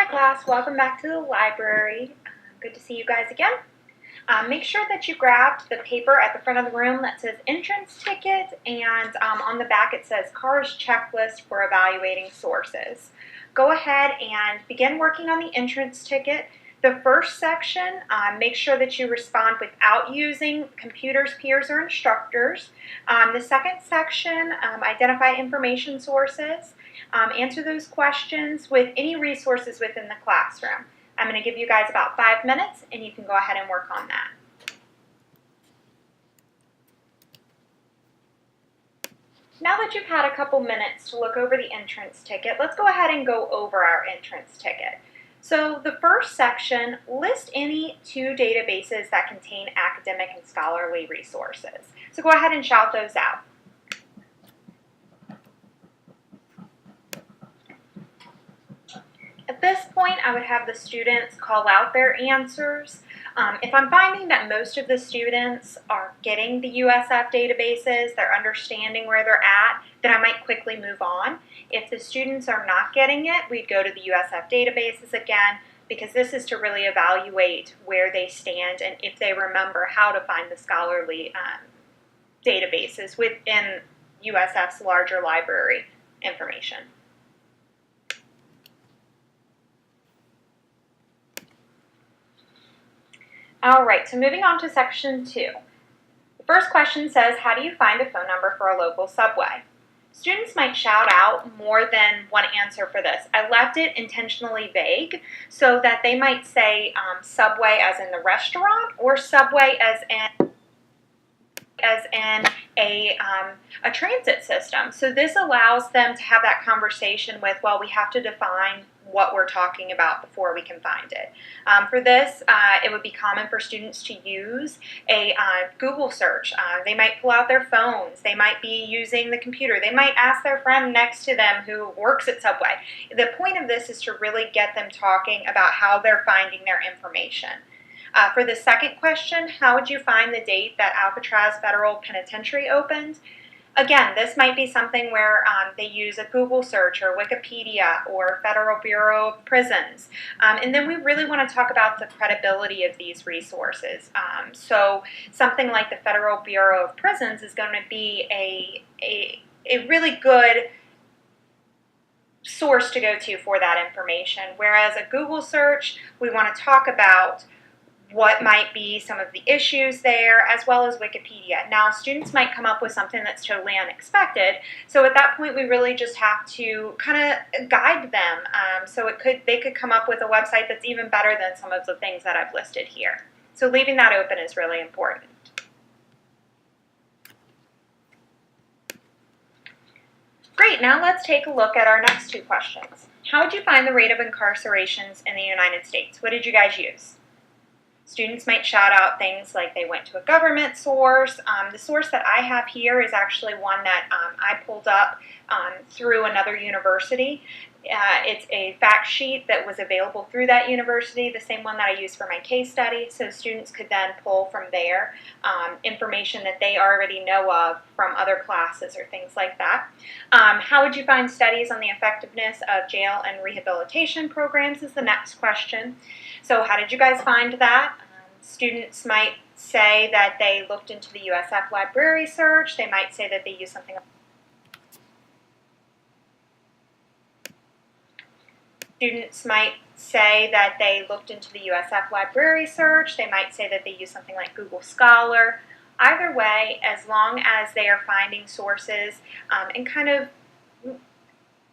Hi class, welcome back to the library. Good to see you guys again. Make sure that you grabbed the paper at the front of the room that says entrance ticket, and on the back it says CARS checklist for evaluating sources. Go ahead and begin working on the entrance ticket. The first section, make sure that you respond without using computers, peers, or instructors. The second section, identify information sources. Answer those questions with any resources within the classroom. I'm going to give you guys about 5 minutes, and you can go ahead and work on that. Now that you've had a couple minutes to look over the entrance ticket, let's go ahead and go over our entrance ticket. So the first section, list any 2 databases that contain academic and scholarly resources. So go ahead and shout those out. At this point, I would have the students call out their answers. If I'm finding that most of the students are getting the USF databases, they're understanding where they're at, then I might quickly move on. If the students are not getting it, we'd go to the USF databases again, because this is to really evaluate where they stand and if they remember how to find the scholarly databases within USF's larger library information. Alright, so moving on to section 2. The first question says, how do you find a phone number for a local subway? Students might shout out more than one answer for this. I left it intentionally vague so that they might say subway as in the restaurant, or subway as in a transit system. So this allows them to have that conversation with, well, we have to define what we're talking about before we can find it. For this, it would be common for students to use a Google search. They might pull out their phones. They might be using the computer. They might ask their friend next to them who works at Subway. The point of this is to really get them talking about how they're finding their information. For the second question, how would you find the date that Alcatraz Federal Penitentiary opened? Again, this might be something where they use a Google search or Wikipedia or Federal Bureau of Prisons. And then we really want to talk about the credibility of these resources. So something like the Federal Bureau of Prisons is going to be a really good source to go to for that information. Whereas a Google search, we want to talk about what might be some of the issues there, as well as Wikipedia. Now, students might come up with something that's totally unexpected, so at that point we really just have to kind of guide them. So they could come up with a website that's even better than some of the things that I've listed here. So leaving that open is really important. Great, now let's take a look at our next 2 questions. How would you find the rate of incarcerations in the United States? What did you guys use? Students might shout out things like they went to a government source. The source that I have here is actually one that I pulled up through another university. It's a fact sheet that was available through that university, the same one that I used for my case study, so students could then pull from there information that they already know of from other classes or things like that. How would you find studies on the effectiveness of jail and rehabilitation programs is the next question. So how did you guys find that? Students might say that they looked into the USF library search. They might say that they used something. Students might say that they looked into the USF library search. They might say that they use something like Google Scholar. Either way, as long as they are finding sources and kind of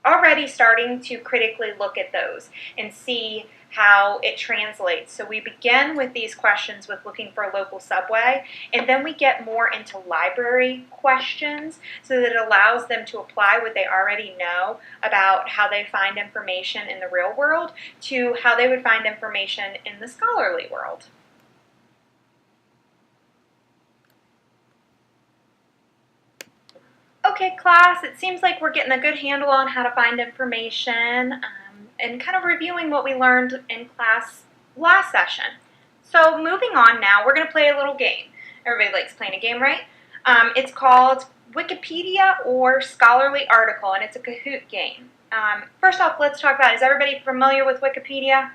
already starting to critically look at those and see how it translates. So we begin with these questions with looking for a local subway, and then we get more into library questions so that it allows them to apply what they already know about how they find information in the real world to how they would find information in the scholarly world. Okay, class, it seems like we're getting a good handle on how to find information and kind of reviewing what we learned in class last session. So moving on now, we're going to play a little game. Everybody likes playing a game, right? It's called Wikipedia or scholarly article, and it's a Kahoot game. First off, let's talk about, is everybody familiar with Wikipedia?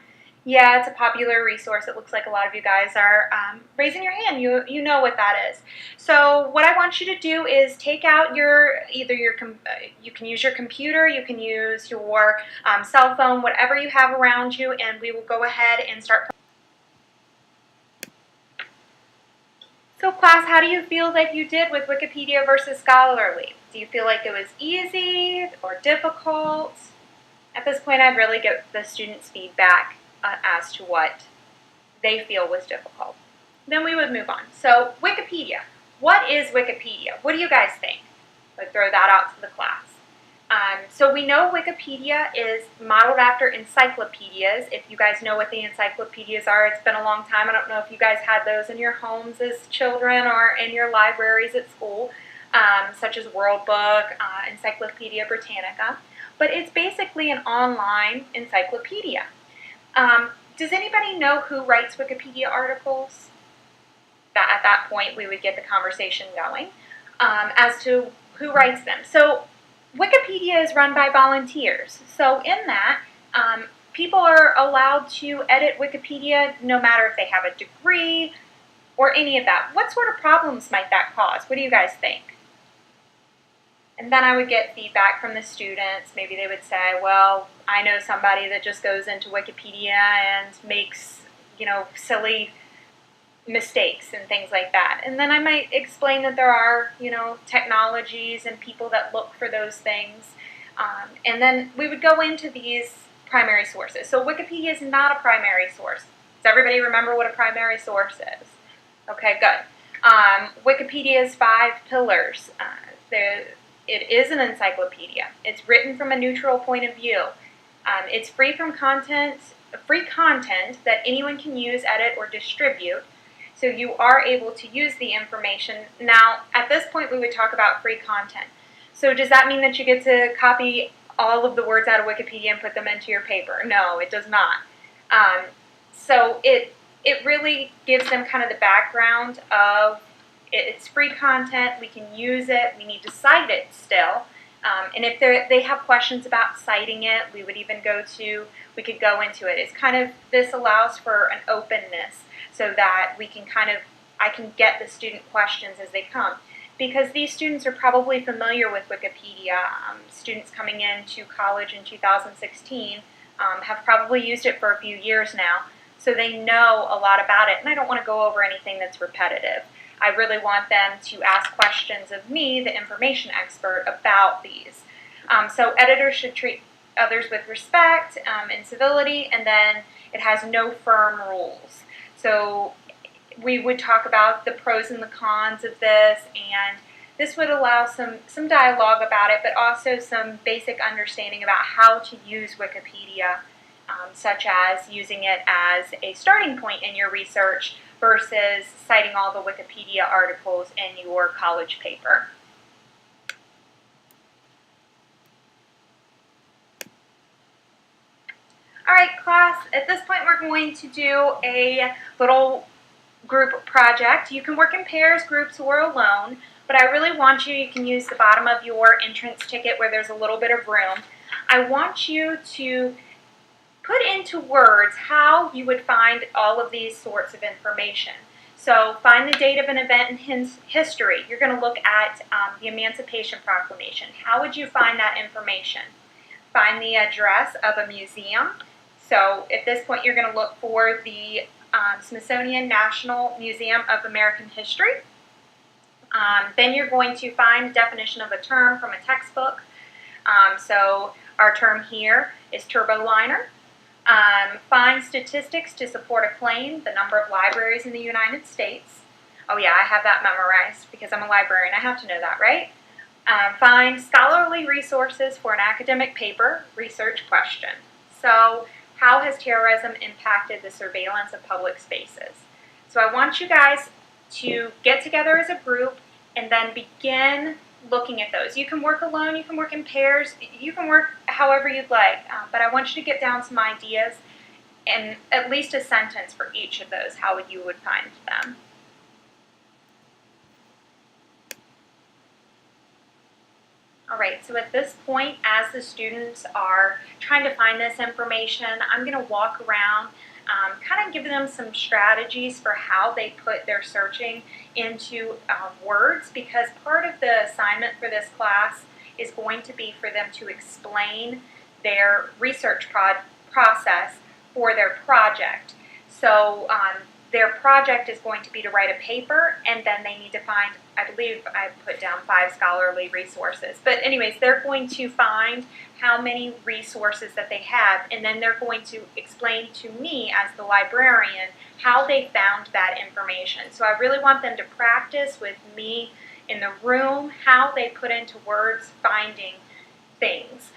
Yeah, it's a popular resource. It looks like a lot of you guys are raising your hand. You know what that is. So what I want you to do is take out you can use your computer, you can use your cell phone, whatever you have around you, and we will go ahead and start. So class, how do you feel that you did with Wikipedia versus Scholarly? Do you feel like it was easy or difficult? At this point, I'd really get the students' feedback as to what they feel was difficult. Then we would move on. So Wikipedia. What is Wikipedia? What do you guys think? I'd throw that out to the class. So we know Wikipedia is modeled after encyclopedias. If you guys know what the encyclopedias are, it's been a long time. I don't know if you guys had those in your homes as children or in your libraries at school, such as World Book, Encyclopedia Britannica. But it's basically an online encyclopedia. Does anybody know who writes Wikipedia articles? At that point, we would get the conversation going as to who writes them. So Wikipedia is run by volunteers. So in that, people are allowed to edit Wikipedia no matter if they have a degree or any of that. What sort of problems might that cause? What do you guys think? And then I would get feedback from the students. Maybe they would say, well, I know somebody that just goes into Wikipedia and makes, silly mistakes and things like that. And then I might explain that there are, technologies and people that look for those things. And then we would go into these primary sources. So Wikipedia is not a primary source. Does everybody remember what a primary source is? Okay, good. Wikipedia is 5 pillars. It is an encyclopedia. It's written from a neutral point of view. It's free content that anyone can use, edit, or distribute. So you are able to use the information. Now, at this point, we would talk about free content. So does that mean that you get to copy all of the words out of Wikipedia and put them into your paper? No, it does not. So it really gives them kind of the background of it's free content, we can use it, we need to cite it still. And if they have questions about citing it, we could go into it. It's kind of, this allows for an openness so that I can get the student questions as they come. Because these students are probably familiar with Wikipedia. Students coming into college in 2016 have probably used it for a few years now, so they know a lot about it. And I don't want to go over anything that's repetitive. I really want them to ask questions of me, the information expert, about these. So editors should treat others with respect and civility, and then it has no firm rules. So we would talk about the pros and the cons of this, and this would allow some dialogue about it, but also some basic understanding about how to use Wikipedia, such as using it as a starting point in your research versus citing all the Wikipedia articles in your college paper. All right, class, at this point we're going to do a little group project. You can work in pairs, groups, or alone, but I really want you can use the bottom of your entrance ticket where there's a little bit of room. I want you to put into words how you would find all of these sorts of information. So find the date of an event in history. You're going to look at the Emancipation Proclamation. How would you find that information? Find the address of a museum. So at this point, you're going to look for the Smithsonian National Museum of American History. Then you're going to find a definition of a term from a textbook. So our term here is turboliner. Find statistics to support a claim, the number of libraries in the United States. Oh yeah, I have that memorized because I'm a librarian. I have to know that, right? Find scholarly resources for an academic paper, research question. So how has terrorism impacted the surveillance of public spaces? So I want you guys to get together as a group and then begin looking at those. You can work alone, you can work in pairs, you can work however you'd like, but I want you to get down some ideas and at least a sentence for each of those, how you would find them. All right, so at this point, as the students are trying to find this information, I'm going to walk around, kind of give them some strategies for how they put their searching into words, because part of the assignment for this class is going to be for them to explain their research process for their project. So their project is going to be to write a paper, and then they need to find, I believe I put down 5 scholarly resources. But anyways, they're going to find how many resources that they have, and then they're going to explain to me as the librarian how they found that information. So I really want them to practice with me in the room how they put into words finding things.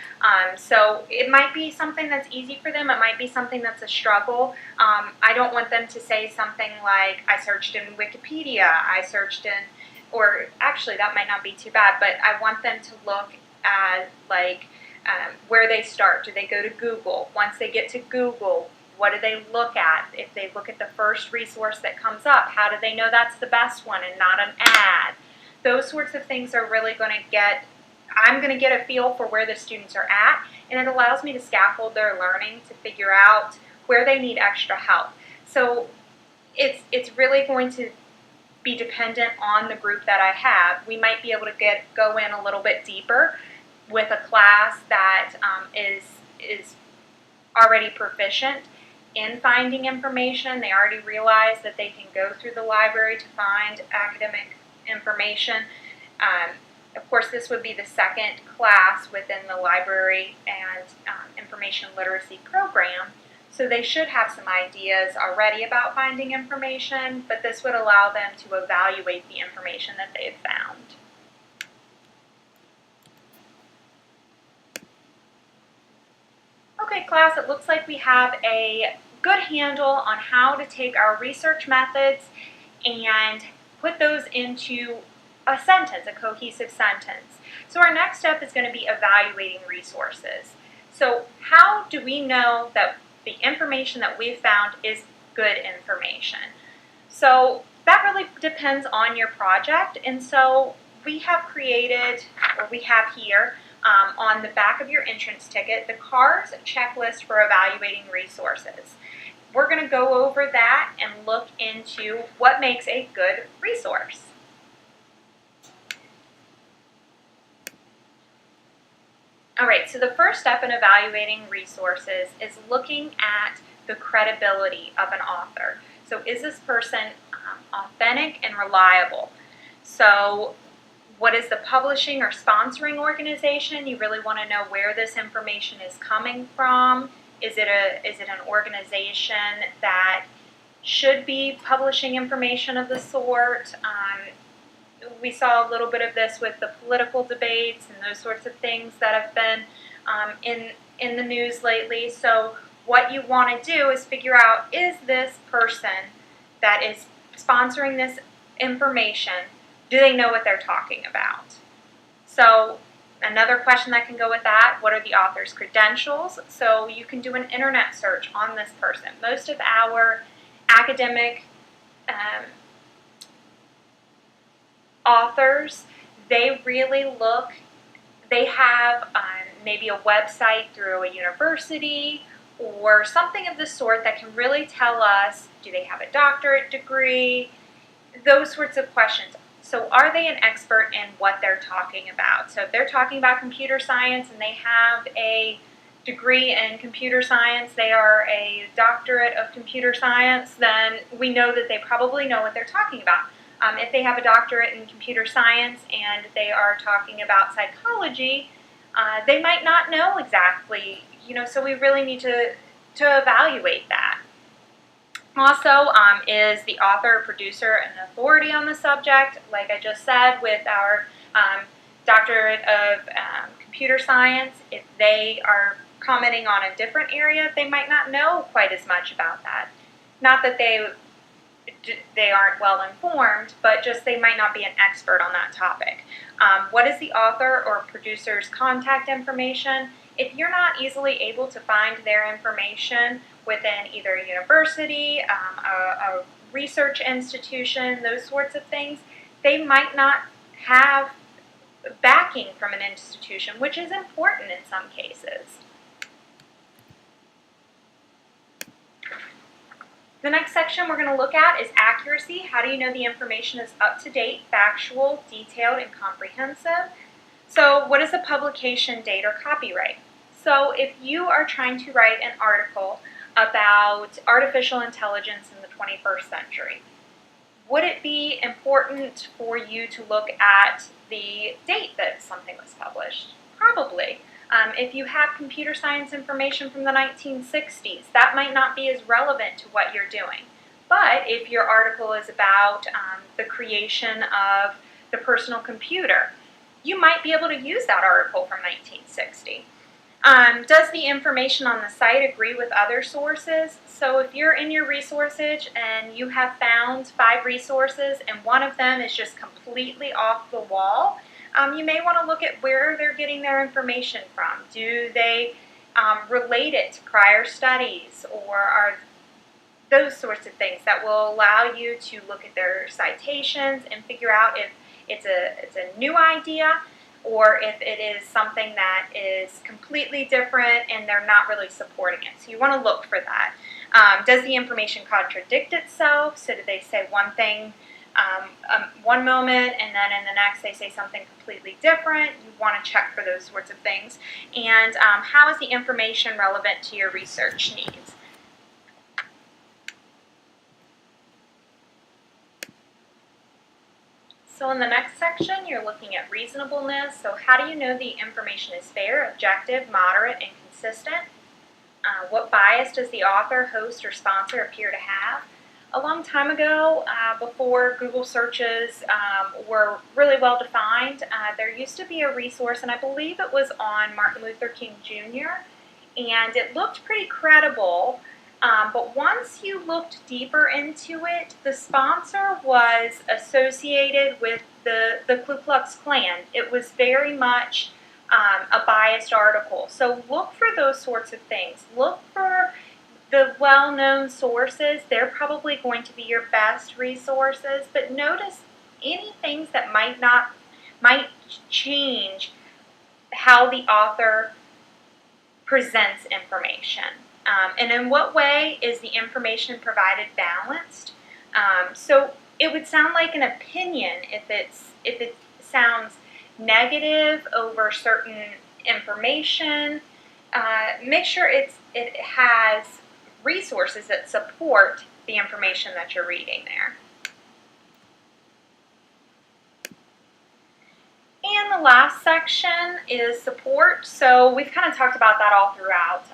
So it might be something that's easy for them. It might be something that's a struggle. I don't want them to say something like, I searched in Wikipedia, I searched in, or actually that might not be too bad, but I want them to look at like where they start. Do they go to Google? Once they get to Google, what do they look at? If they look at the first resource that comes up, how do they know that's the best one and not an ad? Those sorts of things are really going to get, I'm going to get a feel for where the students are at, and it allows me to scaffold their learning to figure out where they need extra help. So it's really going to be dependent on the group that I have. We might be able to go in a little bit deeper with a class that is already proficient in finding information. They already realize that they can go through the library to find academic information. Of course, this would be the second class within the library and information literacy program. So they should have some ideas already about finding information, but this would allow them to evaluate the information that they've found. Okay, class, it looks like we have a good handle on how to take our research methods and put those into a sentence, a cohesive sentence. So our next step is going to be evaluating resources. So how do we know that the information that we've found is good information? So that really depends on your project, and so we have created, or we have here, on the back of your entrance ticket, the CARS checklist for evaluating resources. We're going to go over that and look into what makes a good resource. All right, so the first step in evaluating resources is looking at the credibility of an author. So is this person authentic and reliable? So what is the publishing or sponsoring organization? You really want to know where this information is coming from. Is it an organization that should be publishing information of the sort? We saw a little bit of this with the political debates and those sorts of things that have been in the news lately. So what you want to do is figure out, is this person that is sponsoring this information, do they know what they're talking about? So another question that can go with that, what are the author's credentials? So you can do an internet search on this person. Most of our academic authors, they really look, they have maybe a website through a university or something of the sort that can really tell us, do they have a doctorate degree? Those sorts of questions. So are they an expert in what they're talking about? So if they're talking about computer science and they have a degree in computer science, they are a doctorate of computer science, then we know that they probably know what they're talking about. If they have a doctorate in computer science and they are talking about psychology, they might not know exactly, so we really need to evaluate that. Also, is the author, producer, an authority on the subject? Like I just said, with our doctorate of computer science, if they are commenting on a different area, they might not know quite as much about that. Not that they aren't well informed, but just they might not be an expert on that topic. What is the author or producer's contact information? If you're not easily able to find their information within either a university, a research institution, those sorts of things, they might not have backing from an institution, which is important in some cases. The next section we're going to look at is accuracy. How do you know the information is up to date, factual, detailed, and comprehensive? So what is the publication date or copyright? So if you are trying to write an article about artificial intelligence in the 21st century, would it be important for you to look at the date that something was published? Probably. If you have computer science information from the 1960s, that might not be as relevant to what you're doing. But if your article is about the creation of the personal computer, you might be able to use that article from 1960. Does the information on the site agree with other sources? So if you're in your resources and you have found 5 resources and one of them is just completely off the wall, you may want to look at where they're getting their information from. Do they relate it to prior studies, or are those sorts of things that will allow you to look at their citations and figure out if it's a new idea or if it is something that is completely different and they're not really supporting it. So you want to look for that. Does the information contradict itself? So do they say one thing one moment and then in the next they say something completely different? You want to check for those sorts of things. And how is the information relevant to your research needs? So in the next section, you're looking at reasonableness. So how do you know the information is fair, objective, moderate, and consistent? What bias does the author, host, or sponsor appear to have? A long time ago, before Google searches were really well defined, there used to be a resource, and I believe it was on Martin Luther King Jr., and it looked pretty credible. But once you looked deeper into it, the sponsor was associated with the Ku Klux Klan. It was very much a biased article. So look for those sorts of things. Look for the well-known sources. They're probably going to be your best resources, but notice any things that might change how the author presents information. And in what way is the information provided balanced? So it would sound like an opinion if it sounds negative over certain information. Make sure it has resources that support the information that you're reading there. And the last section is support. So we've kind of talked about that all throughout.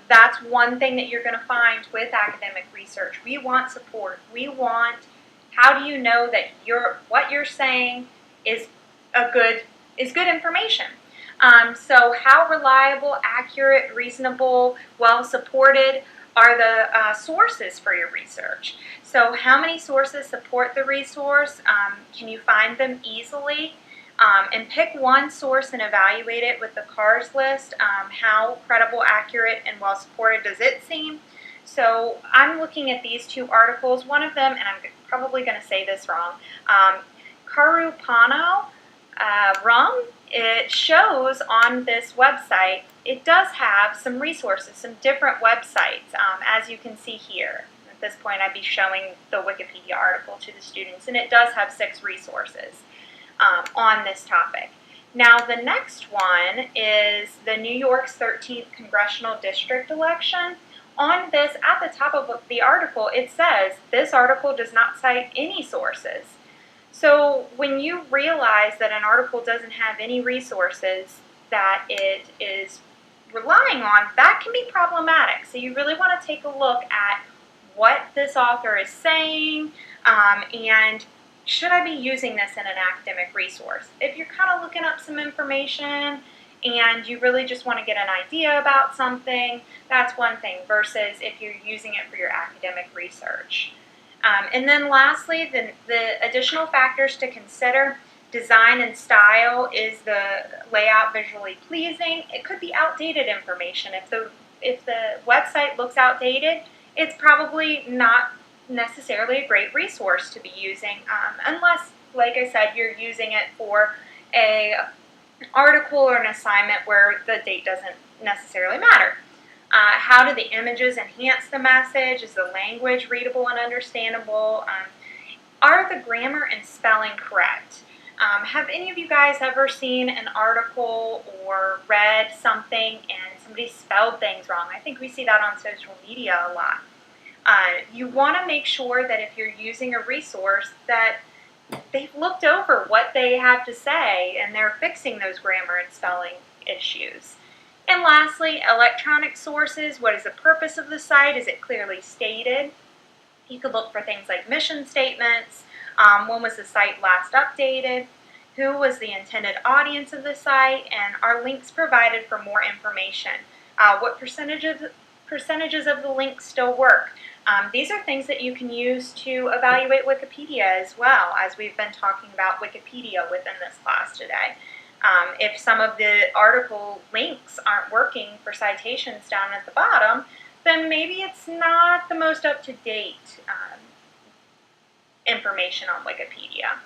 That's one thing that you're going to find with academic research. We want support. We want, how do you know that what you're saying is good information? So how reliable, accurate, reasonable, well supported are the sources for your research? So how many sources support the resource? Can you find them easily? And pick one source and evaluate it with the CARS list. How credible, accurate, and well supported does it seem? So I'm looking at these 2 articles. One of them, and I'm probably going to say this wrong, Karupano Rum, it shows on this website, it does have some resources, some different websites, as you can see here. At this point, I'd be showing the Wikipedia article to the students, and it does have 6 resources on this topic. Now, the next one is the New York's 13th Congressional District election. On this, at the top of the article, it says, this article does not cite any sources. So when you realize that an article doesn't have any resources that it is relying on, that can be problematic. So you really want to take a look at what this author is saying, and should I be using this in an academic resource? If you're kind of looking up some information and you really just want to get an idea about something, that's one thing, versus if you're using it for your academic research. And then lastly, the additional factors to consider: design and style. Is the layout visually pleasing? It could be outdated information. If the website looks outdated, it's probably not necessarily a great resource to be using, unless, like I said, you're using it for a article or an assignment where the date doesn't necessarily matter. How do the images enhance the message? Is the language readable and understandable? Are the grammar and spelling correct? Have any of you guys ever seen an article or read something and somebody spelled things wrong? I think we see that on social media a lot. You want to make sure that if you're using a resource that they've looked over what they have to say and they're fixing those grammar and spelling issues. And lastly, electronic sources. What is the purpose of the site? Is it clearly stated? You could look for things like mission statements. When was the site last updated? Who was the intended audience of the site? And are links provided for more information? What percentages of the links still work? These are things that you can use to evaluate Wikipedia as well, as we've been talking about Wikipedia within this class today. If some of the article links aren't working for citations down at the bottom, then maybe it's not the most up-to-date information on Wikipedia.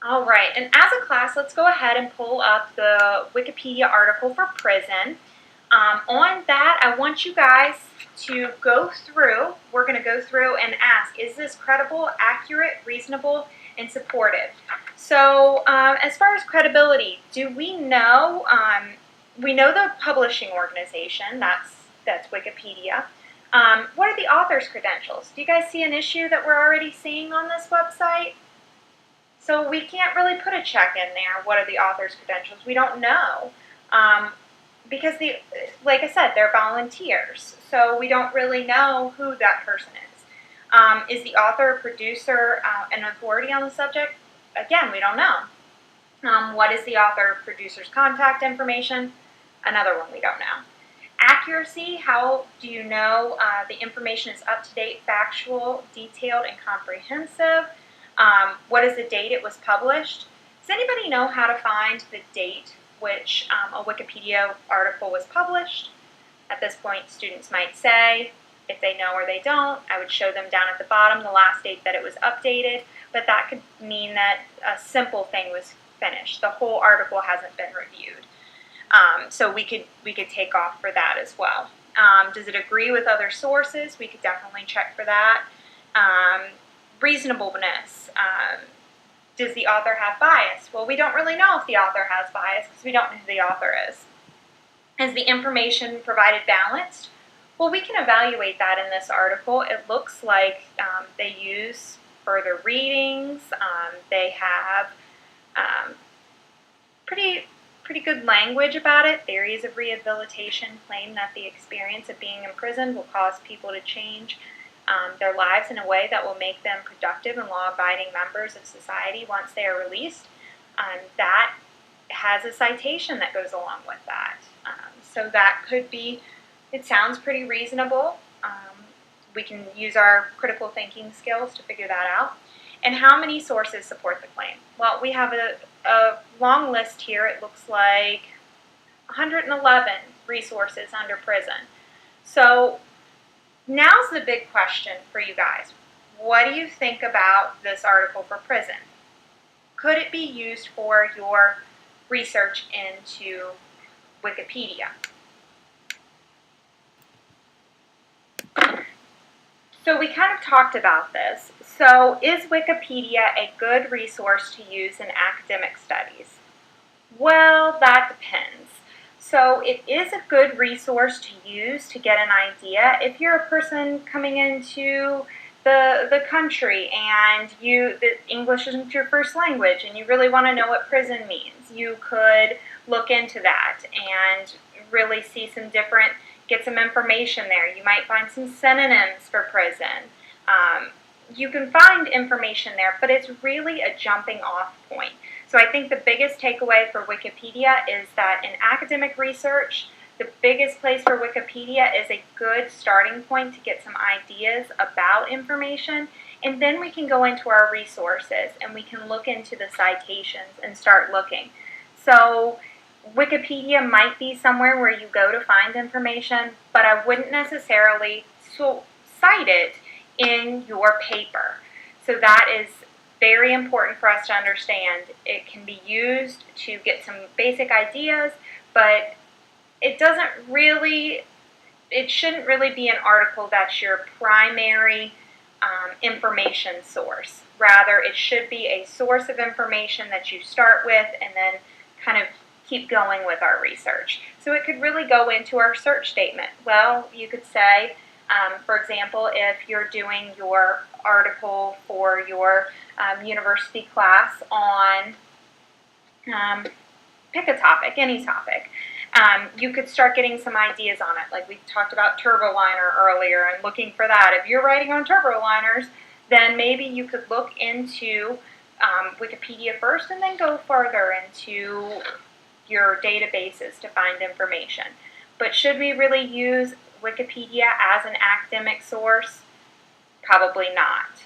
All right, and as a class, let's go ahead and pull up the Wikipedia article for prison. On that, I want you guys to go through, we're going to go through and ask, is this credible, accurate, reasonable, and supportive? So as far as credibility, do we know the publishing organization, that's Wikipedia. What are the author's credentials? Do you guys see an issue that we're already seeing on this website? So we can't really put a check in there. What are the author's credentials? We don't know. Because, like I said, they're volunteers. So we don't really know who that person is. Is the author or producer an authority on the subject? Again, we don't know. What is the author or producer's contact information? Another one we don't know. Accuracy, how do you know the information is up-to-date, factual, detailed, and comprehensive? What is the date it was published? Does anybody know how to find the date which a Wikipedia article was published? At this point, students might say, if they know or they don't, I would show them down at the bottom the last date that it was updated, but that could mean that a simple thing was finished. The whole article hasn't been reviewed. So we could take off for that as well. Does it agree with other sources? We could definitely check for that. Reasonableness. Does the author have bias? Well, we don't really know if the author has bias because we don't know who the author is. Is the information provided balanced? Well, we can evaluate that in this article. It looks like they use further readings. They have pretty good language about it. Theories of rehabilitation claim that the experience of being imprisoned will cause people to change their lives in a way that will make them productive and law-abiding members of society once they are released. That has a citation that goes along with that. So that could be, it sounds pretty reasonable. We can use our critical thinking skills to figure that out. And how many sources support the claim? Well, we have a long list here. It looks like 111 resources under prison. So now's the big question for you guys. What do you think about this article for prison? Could it be used for your research into Wikipedia? So we kind of talked about this. So is Wikipedia a good resource to use in academic studies? Well, that depends. So it is a good resource to use to get an idea. If you're a person coming into the country and the English isn't your first language and you really want to know what prison means, you could look into that and really see get some information there. You might find some synonyms for prison. You can find information there, but it's really a jumping off point. So I think the biggest takeaway for Wikipedia is that in academic research, the biggest place for Wikipedia is a good starting point to get some ideas about information, and then we can go into our resources and we can look into the citations and start looking. So Wikipedia might be somewhere where you go to find information, but I wouldn't necessarily cite it in your paper. So that is very important for us to understand. It can be used to get some basic ideas, but it shouldn't really be an article that's your primary information source. Rather, it should be a source of information that you start with and then kind of keep going with our research. So it could really go into our search statement. Well, you could say, for example, if you're doing your article for your university class on, pick a topic, any topic. You could start getting some ideas on it. Like we talked about turboliner earlier and looking for that. If you're writing on turboliners, then maybe you could look into Wikipedia first and then go further into your databases to find information. But should we really use Wikipedia as an academic source? Probably not.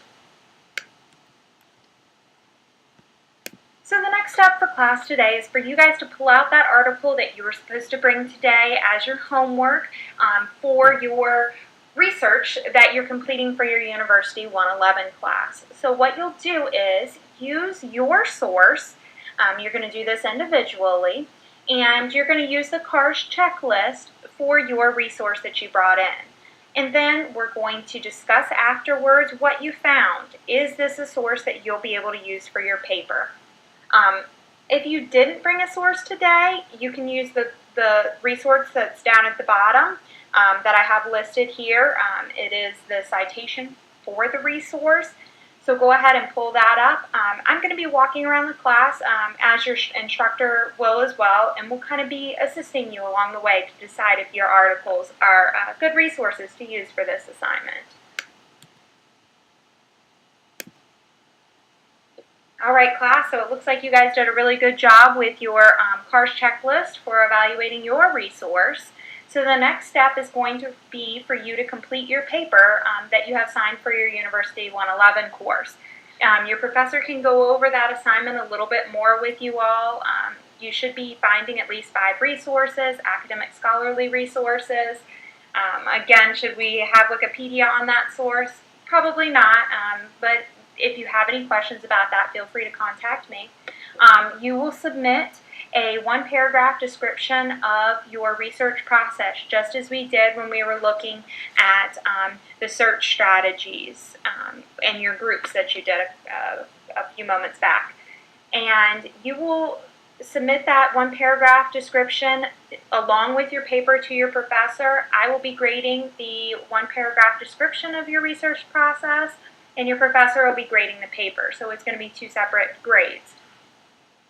So the next step for class today is for you guys to pull out that article that you were supposed to bring today as your homework for your research that you're completing for your University 111 class. So what you'll do is use your source. You're going to do this individually, and you're going to use the CARS checklist for your resource that you brought in. And then we're going to discuss afterwards what you found. Is this a source that you'll be able to use for your paper? If you didn't bring a source today, you can use the resource that's down at the bottom that I have listed here. It is the citation for the resource. So go ahead and pull that up. I'm going to be walking around the class as your instructor will as well, and we'll kind of be assisting you along the way to decide if your articles are good resources to use for this assignment. All right, class, so it looks like you guys did a really good job with your CARS checklist for evaluating your resource. So the next step is going to be for you to complete your paper that you have signed for your University 111 course. Your professor can go over that assignment a little bit more with you all. You should be finding at least 5 resources, academic scholarly resources. Again, should we have Wikipedia on that source? Probably not, but if you have any questions about that, feel free to contact me. You will submit a 1-paragraph description of your research process, just as we did when we were looking at the search strategies and your groups that you did a few moments back. And you will submit that 1-paragraph description along with your paper to your professor. I will be grading the 1-paragraph description of your research process, and your professor will be grading the paper. So it's going to be 2 separate grades.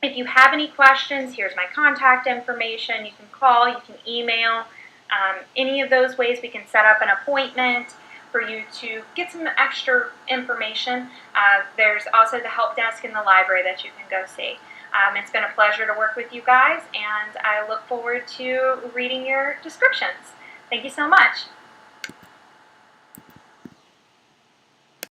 If you have any questions, here's my contact information. You can call, you can email. Any of those ways we can set up an appointment for you to get some extra information. There's also the help desk in the library that you can go see. It's been a pleasure to work with you guys, and I look forward to reading your descriptions. Thank you so much.